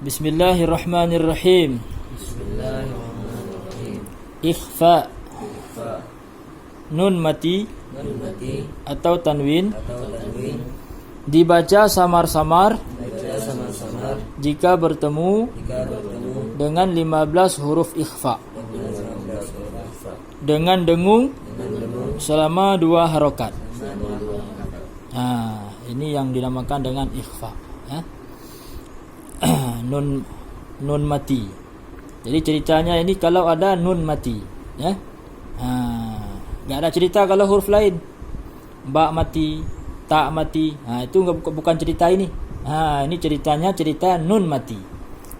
Bismillahirrahmanirrahim. Bismillahirrahmanirrahim. Ikhfa, nun mati Nun mati atau tanwin atau tanwin dibaca samar-samar baca samar-samar jika bertemu jika bertemu dengan 15 huruf ikhfa dengan 15 huruf ikhfa dengan dengung dengan dengung selama 2 harokat. selama 2 harokat. Ini yang dinamakan dengan ikhfa. Nun mati. Jadi ceritanya ini kalau ada nun mati, enggak ada cerita kalau huruf lain. Ba mati, ta mati. Itu bukan cerita ini. Ini ceritanya cerita nun mati.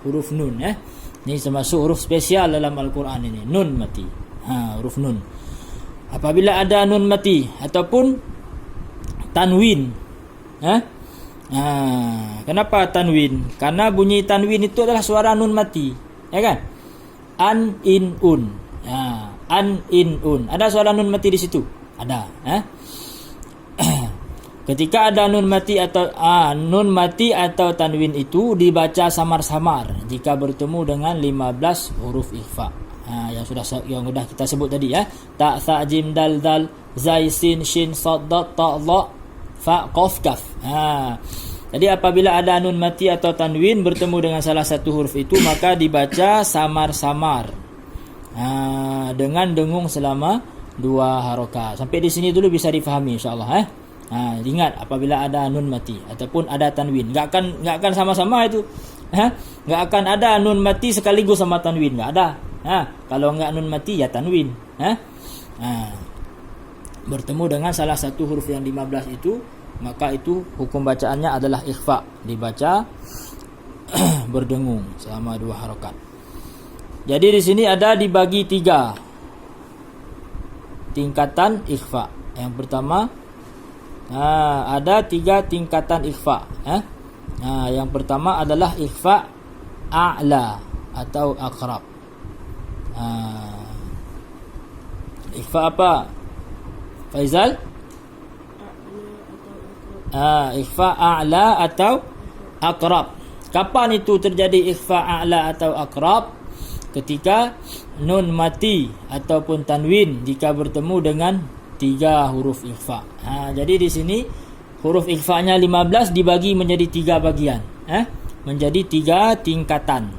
Huruf nun, Ini termasuk huruf spesial dalam Al-Quran ini. Nun mati. Huruf nun. Apabila ada nun mati ataupun tanwin, kenapa tanwin? Karena bunyi tanwin itu adalah suara nun mati, ya kan? An, in, un. An, in, un. Ada suara nun mati di situ? Ada. Ketika ada nun mati atau tanwin itu dibaca samar-samar jika bertemu dengan 15 huruf ikhfa. Yang sudah kita sebut tadi, ta, tha, jim, dal, dal, zai, sin, shin, sad, dad, ta, dha, fa, qaf, kaf. Jadi apabila ada nun mati atau tanwin bertemu dengan salah satu huruf itu, maka dibaca samar-samar dengan dengung selama 2 harokat. Sampai di sini dulu bisa difahami insyaallah. Ingat, apabila ada nun mati ataupun ada tanwin, enggak akan sama-sama itu. Enggak akan ada nun mati sekaligus sama tanwin, enggak ada. Kalau enggak nun mati ya tanwin. Bertemu dengan salah satu huruf yang 15 itu, maka itu hukum bacaannya adalah ikhfa, dibaca berdengung selama 2 harokat. Jadi di sini ada dibagi 3 tingkatan ikhfa. Yang pertama, ada 3 tingkatan ikhfa. Yang pertama adalah ikhfa a'la atau aqrab. Ikhfa apa, Faizal? Ikhfa a'la atau aqrab. Kapan itu terjadi ikhfa a'la atau aqrab? Ketika nun mati ataupun tanwin jika bertemu dengan 3 huruf ikhfa. Jadi di sini huruf ikhfanya 15 dibagi menjadi 3 bagian, menjadi 3 tingkatan.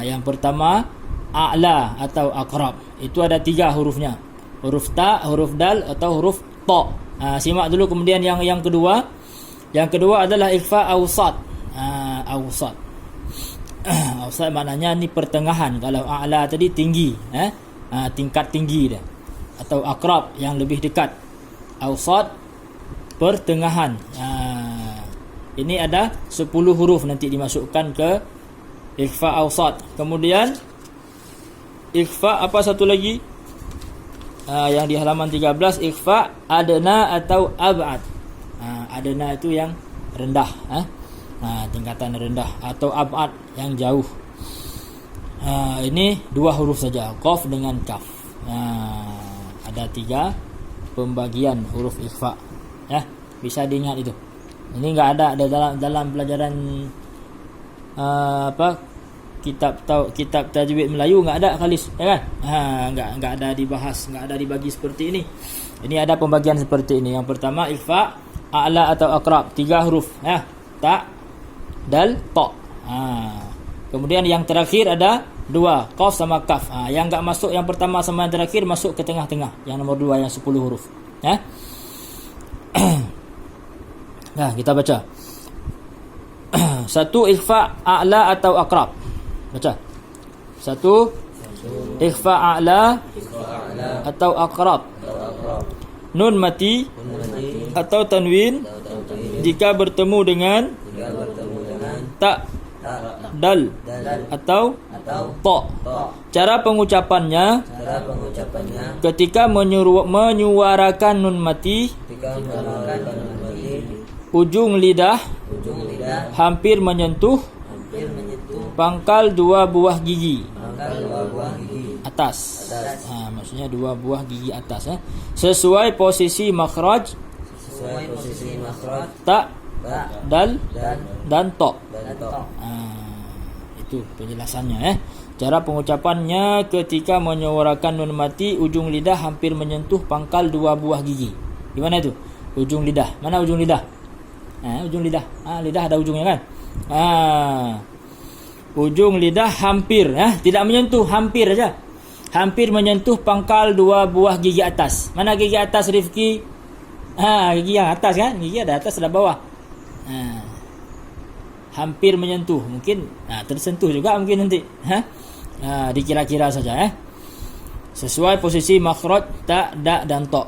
Yang pertama a'la atau aqrab. Itu ada 3 hurufnya. Huruf ta, huruf dal atau huruf ta. Simak dulu. Kemudian yang kedua. Yang kedua adalah ikhfa awsat. Awsat. Awsat maknanya ni pertengahan. Kalau a'la tadi tinggi, tingkat tinggi dah. Atau aqrab yang lebih dekat. Awsat pertengahan. Ini ada 10 huruf nanti dimasukkan ke ikhfa awsat. Kemudian ikhfa apa satu lagi? Yang di halaman 13, ikhfa adna atau ab'ad. Adna itu yang rendah, tingkatan rendah, atau ab'ad yang jauh. Ini 2 huruf saja, qaf dengan kaf. Ada 3 pembagian huruf ikhfa. Bisa diingat itu. Ini enggak ada dalam pelajaran kitab tajwid Melayu, enggak ada khalis, ya kan? Enggak ada dibahas, enggak ada dibagi seperti ini. Ini ada pembagian seperti ini. Yang pertama ikhfa a'la atau aqrab, 3 huruf, ta, dal, ta. Kemudian yang terakhir ada 2, qaf sama kaf. Yang enggak masuk yang pertama sama yang terakhir masuk ke tengah-tengah, yang nomor 2 yang 10 huruf. Nah, kita baca. 1 ikhfa a'la atau aqrab. Baca. 1 ikhfa a'la atau aqrab. Nun mati atau tanwin jika bertemu dengan ta, dal atau ta. Cara pengucapannya ketika menyuarakan nun mati, ujung lidah hampir menyentuh pangkal 2 buah gigi atas. Maksudnya 2 buah gigi atas, sesuai posisi makhraj ta, dal dan ta. Itu penjelasannya. Cara pengucapannya ketika menyuarakan nun mati, ujung lidah hampir menyentuh pangkal dua buah gigi. Gimana itu? Ujung lidah. Mana ujung lidah? Ujung lidah. Lidah ada ujungnya kan? Ujung lidah hampir, tidak menyentuh, hampir aja. Hampir menyentuh pangkal dua buah gigi atas. Mana gigi atas, Rifki? Gigi yang atas kan? Gigi ada atas, ada bawah. Hampir menyentuh, mungkin tersentuh juga mungkin nanti. Dikira-kira saja. Sesuai posisi makhraj ta, da dan to.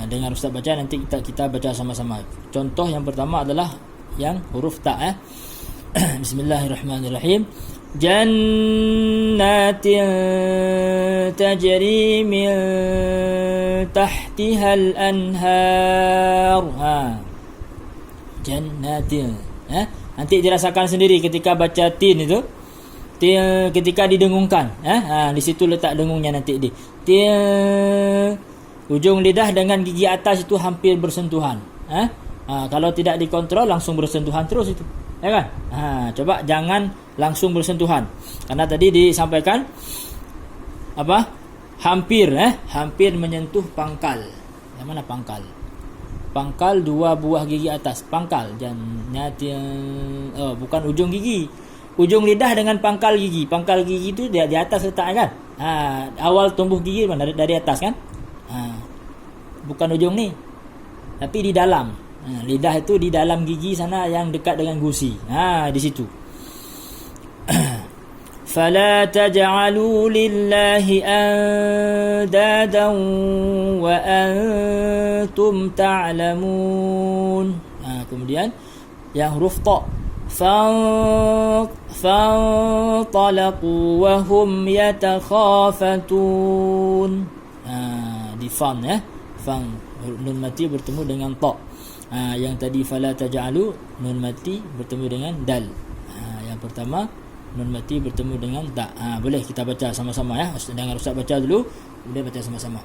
Dengar Ustaz baca, nanti kita baca sama-sama. Contoh yang pertama adalah yang huruf ta. Bismillahirrahmanirrahim. Jannatin tajri min tahtiha al-anhar. Jannatin. Nanti dirasakan sendiri ketika baca tin itu. Tin ketika didengungkan. Di situ letak dengungnya nanti di. Tin, ujung lidah dengan gigi atas itu hampir bersentuhan. Kalau tidak dikontrol langsung bersentuhan terus itu. Ya kan? Coba jangan langsung bersentuhan. Karena tadi disampaikan apa? Hampir, hampir menyentuh pangkal. Yang mana pangkal? Pangkal dua buah gigi atas. Pangkal. Bukan ujung gigi. Ujung lidah dengan pangkal gigi. Pangkal gigi itu di atas letaknya kan? Awal tumbuh gigi dari atas kan? Bukan ujung ni. Tapi di dalam. Lidah itu di dalam gigi sana yang dekat dengan gusi. Di situ. Fala taj'alu lillahi andadan wa antum ta'lamun. Kemudian yang huruf ta. Fantalaqu wa hum yatakhafatun. Di fan fan nun mati bertemu dengan ta. Yang tadi fala taj'alu nun mati bertemu dengan dal. Yang pertama nun mati bertemu dengan ta. Boleh kita baca sama-sama ya. Dengar Ustaz baca dulu, boleh baca sama-sama.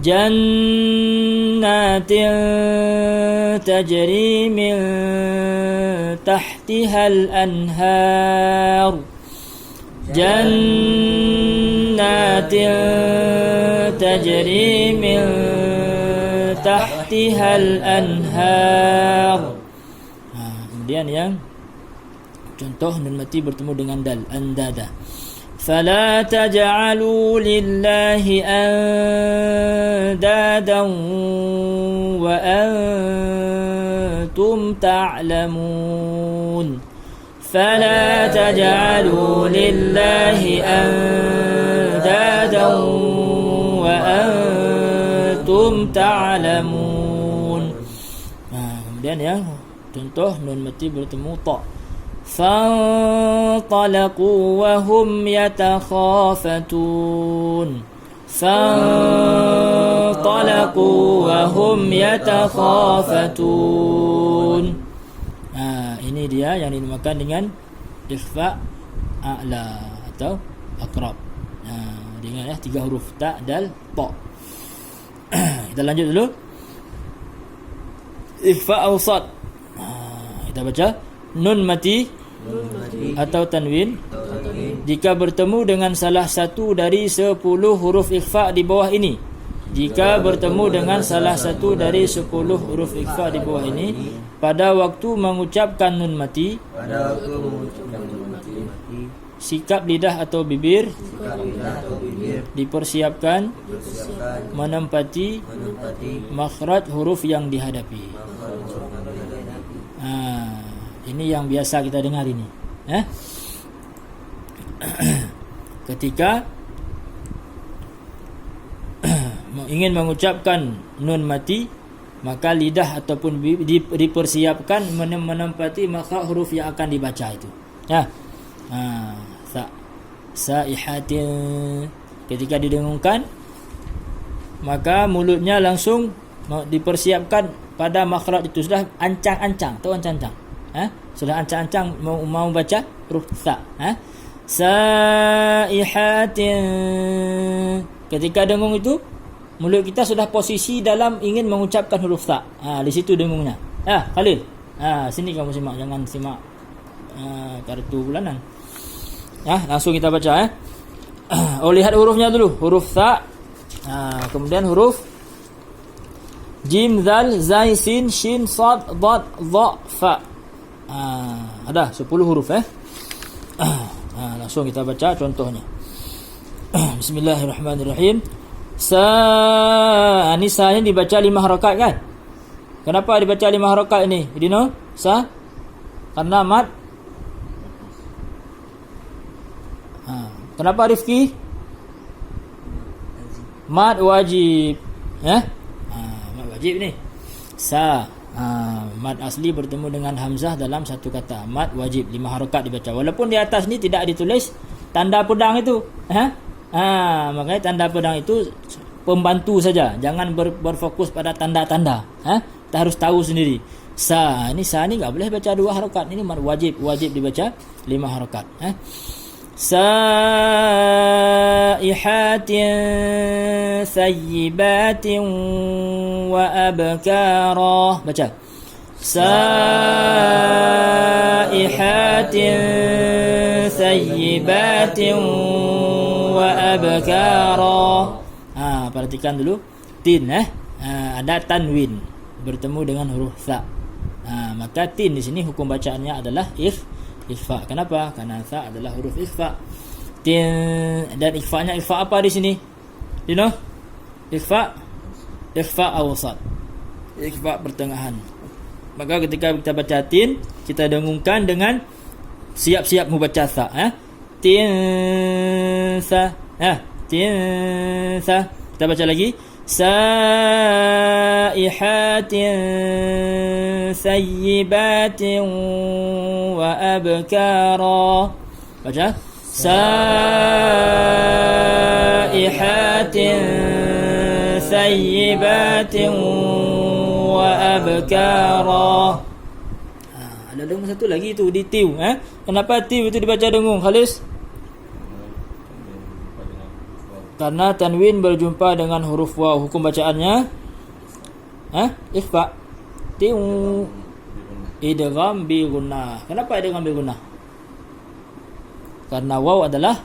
Jannatin tajri min tahtiha al-anhar. Jannatin tajri min tahtiha al-anhar. Kemudian yang contoh nun mati bertemu dengan dal, andada. Fala taj'alu lillahi andadan wa antum ta'lamun. Fala taj'alu lillahi andadan wa antum ta'lamun. Kemudian yang contoh nun mati bertemu ta. Fantalaqu wa hum yatakhafatun. Fantalaqu wa hum yatakhafatun. Ini dia yang dinamakan dengan ikhfa a'la atau aqrab. Dengan 3 huruf ta, dal, ta. Kita lanjut dulu. Ikhfa awsat. Kita baca nun mati atau tanwin jika bertemu dengan salah satu dari 10 huruf ikhfa di bawah ini. Jika bertemu dengan salah satu dari 10 huruf ikhfa di bawah ini pada waktu mengucapkan nun mati, sikap lidah atau bibir dipersiapkan menempati makhraj huruf yang dihadapi. Ini yang biasa kita dengar ini. Ketika ingin mengucapkan nun mati, maka lidah ataupun dipersiapkan menempati makhraj huruf yang akan dibaca itu. Saihatin. Ketika didengungkan, maka mulutnya langsung dipersiapkan pada makhraj itu. Sudah ancang-ancang, tahu ancang-ancang? Sudah ancang-ancang mau baca huruf sa. Saihatin. Ketika dengung itu, mulut kita sudah posisi dalam ingin mengucapkan huruf sa. Di situ dengungnya. Khalil. Sini kamu simak, jangan simak kartu bulanan. Langsung kita baca lihat hurufnya dulu. Huruf tha, kemudian huruf jim, zal, zai, sin, shin, sad, dad, dha, fa. Ada 10 huruf langsung kita baca contohnya. Bismillahirrahmanirrahim. Ini sa ni dibaca 5 harakat kan? Kenapa dibaca 5 harakat ini? Dino? Sa? Karena mad. Kenapa Rifki? Mad wajib. Mad wajib ni. Sa. Mad asli bertemu dengan hamzah dalam satu kata. Mad wajib 5 harakat dibaca. Walaupun di atas ni tidak ditulis tanda pedang itu. Makanya tanda pedang itu pembantu saja. Jangan berfokus pada tanda-tanda. Kita harus tahu sendiri. Sa ni enggak boleh baca 2 harakat. Ini mad wajib dibaca 5 harakat. Saihatin sayyibatin wa abkara. Baca. Saihatin sayyibatin wa abkara. Perhatikan dulu tin ada tanwin bertemu dengan huruf tha. Maka tin di sini hukum bacaannya adalah ikhfa. Kenapa? Karena tha adalah huruf ikhfa. Tin, dan ikhfanya ikhfa apa di sini? You know? Ikhfa awsat. Ikhfa pertengahan. Maka ketika kita baca tin, kita dengungkan dengan siap-siap membaca tha. Tin tha. Tin tha. Kita baca lagi. Saihatin sayyibatin wa abkara. Baca. Saihatin sayyibatin wa abkara. Ada dengung satu lagi tu di tiu. Kenapa tiu itu dibaca dengung, Khalis? Karena tanwin berjumpa dengan huruf waw. Hukum bacaannya ikhfa. Tiu. Idgham bi gunnah. Kenapa idgham bi gunnah? Karena waw adalah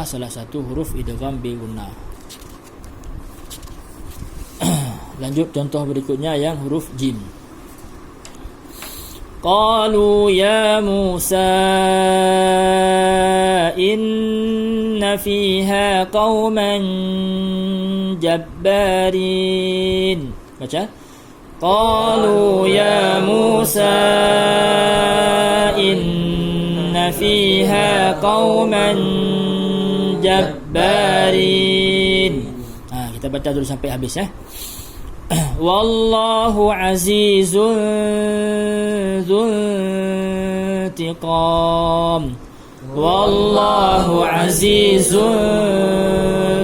salah satu huruf idgham bi gunnah. Lanjut contoh berikutnya yang huruf jim. Qalu ya Musa inna fiha qauman jabbarin. Baca. Qalu ya Musa inna fiha qauman jabbarin. Kita baca dulu sampai habis Wallahu azizun dzuntiqam. Wallahu azizun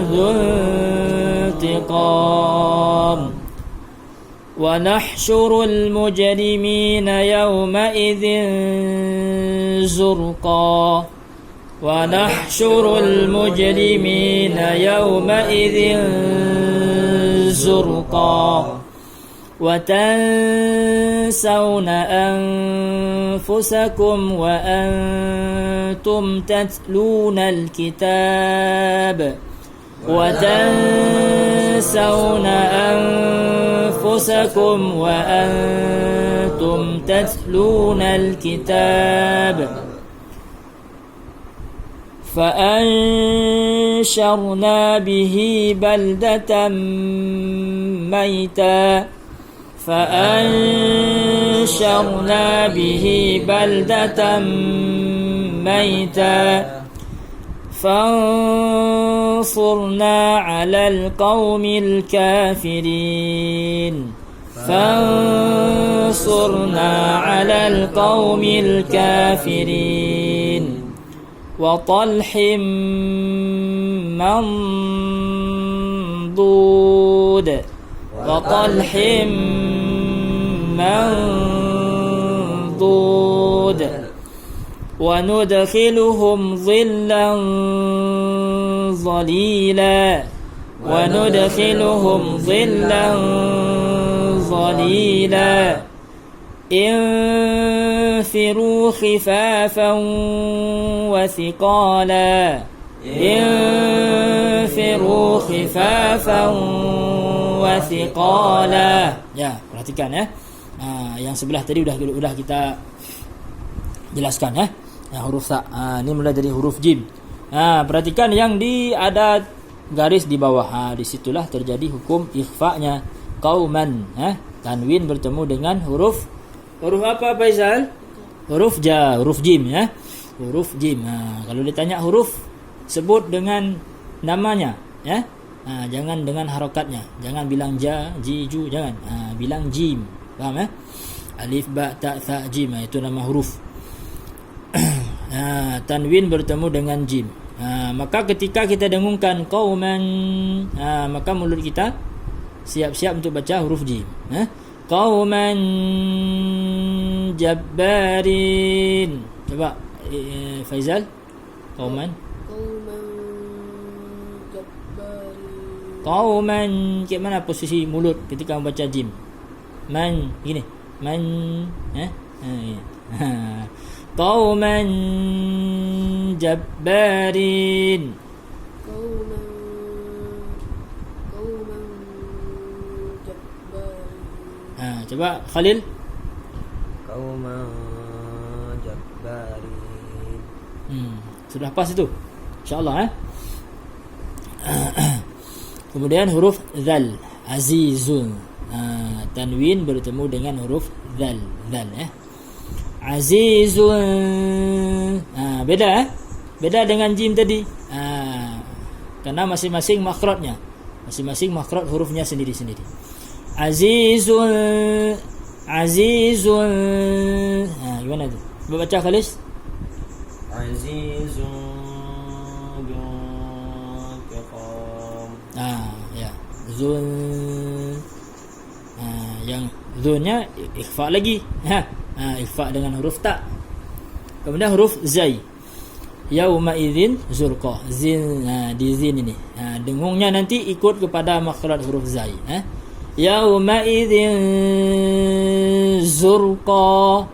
dzuntiqam. Wa nahsyurul mujrimina yawma'idhin zurqa. Wa nahsyurul mujrimina yawma'idhin zurqa. Wa tansawna anfusakum wa antum tatluna al-kitab. Wa tansawna anfusakum wa antum tatluna al-kitab. فأنشرنا به بلدة ميتا. فأنشرنا به بلدة ميتا. فانصرنا على القوم الكافرين. فانصرنا على القوم الكافرين. وطلح منضود. وطلح منضود. وندخلهم ظلا ظليلا. وندخلهم ظلا ظليلا. انفروا خفافا وثقالا انفروا خفافا وثقالا. Ya, perhatikan ya. Yang sebelah tadi udah kita jelaskan ya. Huruf ta. Ini mulai dari huruf jim. Perhatikan yang ada garis di bawah. Di situlah terjadi hukum ikhfa-nya. Qauman, tanwin bertemu dengan huruf apa Faizal? Huruf jim ya. Huruf jim. Kalau ditanya huruf, sebut dengan namanya ya. Jangan dengan harokatnya. Jangan bilang ja, ji, ju, jangan. Bilang jim. Paham ya? Alif, ba, ta, tha, jim. Itu nama huruf. Tanwin bertemu dengan jim. Maka ketika kita dengungkan qauman, maka mulut kita siap-siap untuk baca huruf jim. Qauman jabbarin. Coba Faizal. Qauman mana posisi mulut ketika membaca jim? Man gini. Man Qauman jabbarin. Coba Khalil. Qauman jabbarin. Sudah pas itu. Insyaallah Kemudian huruf zal, azizun. Tanwin bertemu dengan huruf zal ya. Azizun. Beda dengan jim tadi. Karena masing-masing makhrajnya. Masing-masing makhraj hurufnya sendiri-sendiri. Azizun. Gimana tu? Baca Khalis. Azizun bintiqam. Ya. Zun. Yang zunnya ikhfa lagi. Ikhfa dengan huruf ta. Kemudian huruf zai. Yauma idzin zurqa. Zin, di zin ini. Dengungnya nanti ikut kepada makhraj huruf zai. Yauma idzin zurqa.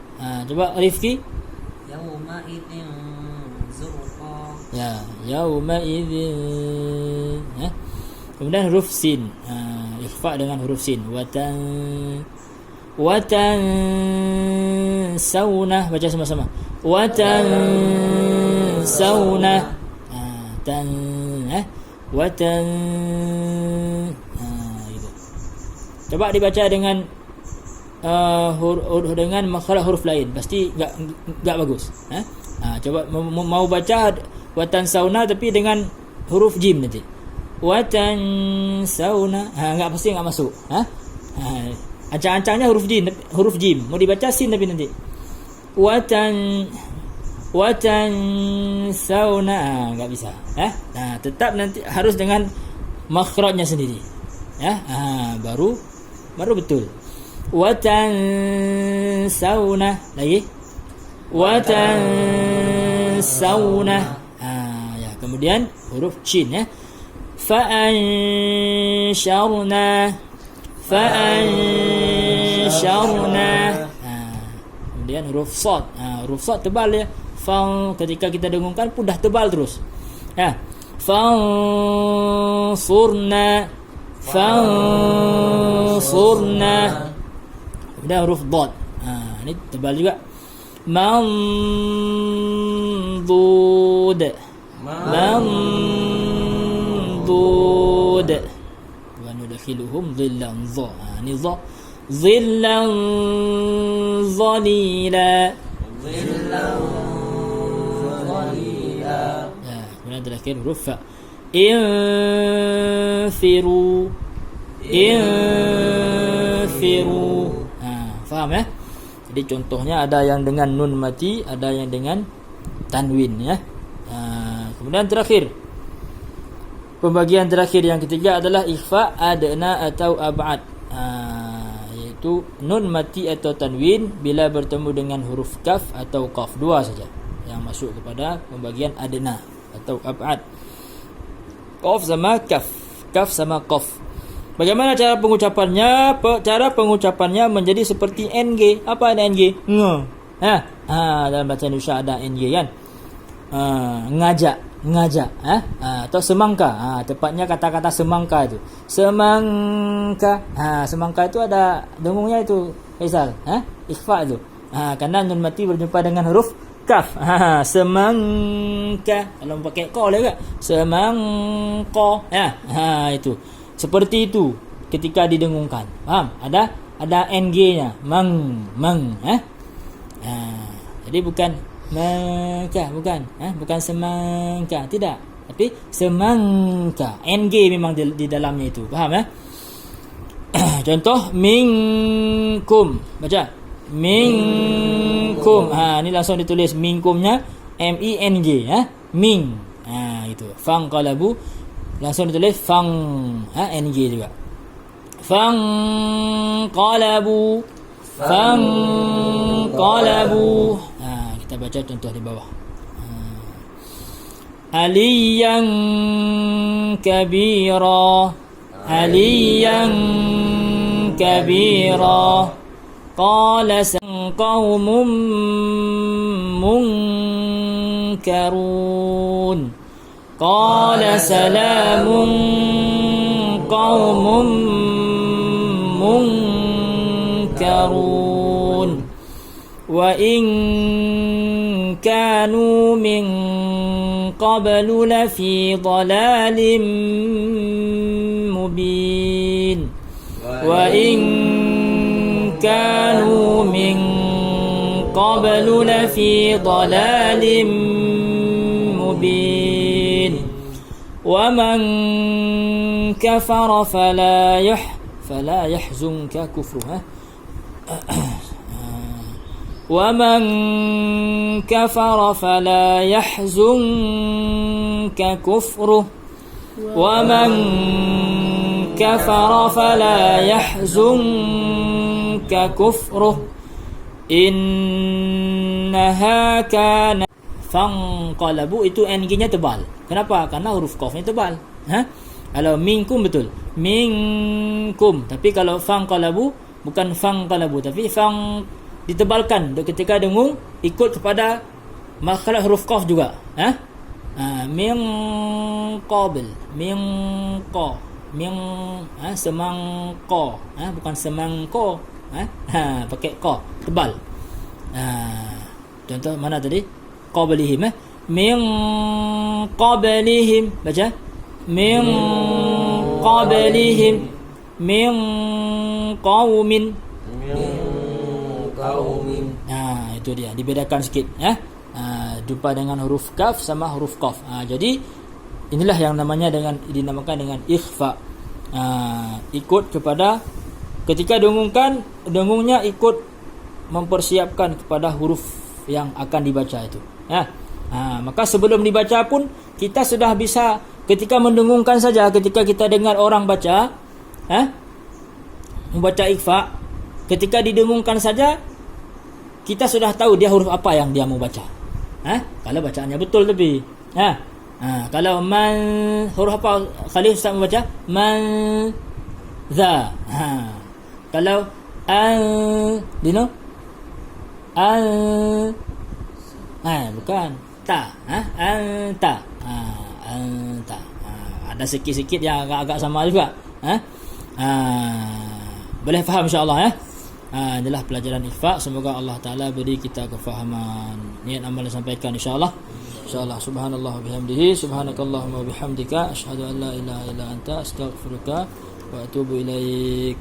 Coba Rifki. Yauma idzin zurqa. Ya, yauma idzin. Kemudian huruf sin. Ikhfa dengan huruf sin. Watan sauna. Baca sama-sama. Watan sauna. Watan. Gitu. Coba dibaca dengan dengan makhraj huruf lain, pasti enggak bagus. Coba mau baca watan sauna tapi dengan huruf jim nanti. Watan sauna. Enggak, pasti enggak masuk. Ancang-ancangnya huruf jim. Mau dibaca sin tapi nanti. Watan sauna. Enggak bisa. Tetap nanti harus dengan makhrajnya sendiri. Baru betul. Watan sauna. Lagi. Watan sauna. Kemudian huruf shin ya. Fa'ansharna. Kemudian huruf sad. Huruf sad tebal ya. Ketika kita dengungkan pun dah tebal terus. Fansurna. Kemudian huruf dad. Ini tebal juga. Mandud. Wa nudkhiluhum dhillan dha. Ini dha. Dhillan dhalila. Kemudian terakhir huruf fa. Infiru. Faham ya? Jadi contohnya ada yang dengan nun mati, ada yang dengan tanwin ya. Kemudian terakhir, pembagian terakhir yang ketiga adalah ikhfa adna atau ab'ad. Yaitu nun mati atau tanwin bila bertemu dengan huruf kaf atau qaf, dua saja yang masuk kepada pembagian adna atau ab'ad. Qaf sama kaf, kaf sama qaf. Bagaimana cara pengucapannya? Cara pengucapannya menjadi seperti NG. Apa NG? Dalam bacaan Indonesia ada NG kan. Ngajak atau semangka. Tepatnya kata-kata semangka itu. Semangka. Semangka itu ada dengungnya itu, Faisal. Ikhfa itu. Karena nun mati berjumpa dengan huruf kaf. Semangka. Kalau pakai ko boleh tak? Semangko. Itu. Seperti itu ketika didengungkan. Faham? Ada NG-nya. Mang. Jadi bukan maka, bukan semangka, tidak, tapi semangka. NG memang di dalamnya itu. Faham ya? Contoh minkum. Baca. Minkum. Ni langsung ditulis minkumnya MING Ming. Itu. Fanqalabu langsung ditulis fang. NG juga. Fanqalabu. Kita baca contoh di bawah. Aliyan kabira. Qala qaumun munkarun. Qala salamun qaumun munkarun. Wa in kanu min qablu lafi dhalalin mubin. Wa in kanu min qablu lafi dhalalin mubin. Wa man kafara fala yahzunka kufruhu. وَمَنْ كَفَرَ فَلَا يَحْزُنْكَ كُفْرُهُ وَمَنْ كَفَرَ فَلَا يَحْزُنْكَ كُفْرُهُ إِنَّهَا كَانَ. Fanqalabu itu NG-nya tebal. Kenapa? Karena huruf qafnya tebal. Kalau minkum betul. Minkum. Tapi kalau fanqalabu bukan fanqalabu, tapi ditebalkan ketika dengung ikut kepada makhraj huruf qaf juga. Min qabil, min qa, min semangko, bukan semangko. Pakai qa tebal. Contoh mana tadi? Qablihim. Min qablihim. Baca. Min qablihim. Min qaumin. Itu dia, dibedakan sikit jumpa dengan huruf kaf sama huruf qaf. Jadi inilah yang dinamakan dengan ikhfa. Ikut kepada ketika dengungnya ikut mempersiapkan kepada huruf yang akan dibaca itu. Maka sebelum dibaca pun kita sudah bisa, ketika mendengungkan saja, ketika kita dengar orang baca membaca ikhfa, ketika didengungkan saja kita sudah tahu dia huruf apa yang dia mau baca. Kalau bacaannya betul tapi. Kalau man, huruf apa Khalil Ustaz membaca? Man za. Kalau dino bukan ta. Anta. Anta. Ada sikit-sikit yang agak-agak sama juga. Boleh faham insya-Allah ya. Inilah pelajaran ikhfa. Semoga Allah Ta'ala beri kita kefahaman. Niat amal disampaikan insyaAllah. InsyaAllah. Subhanallah wa bihamdihi. Subhanakallahumma wa bihamdika. Asyhadu an la ilaha illa anta. Astaghfiruka wa atubu ilaik.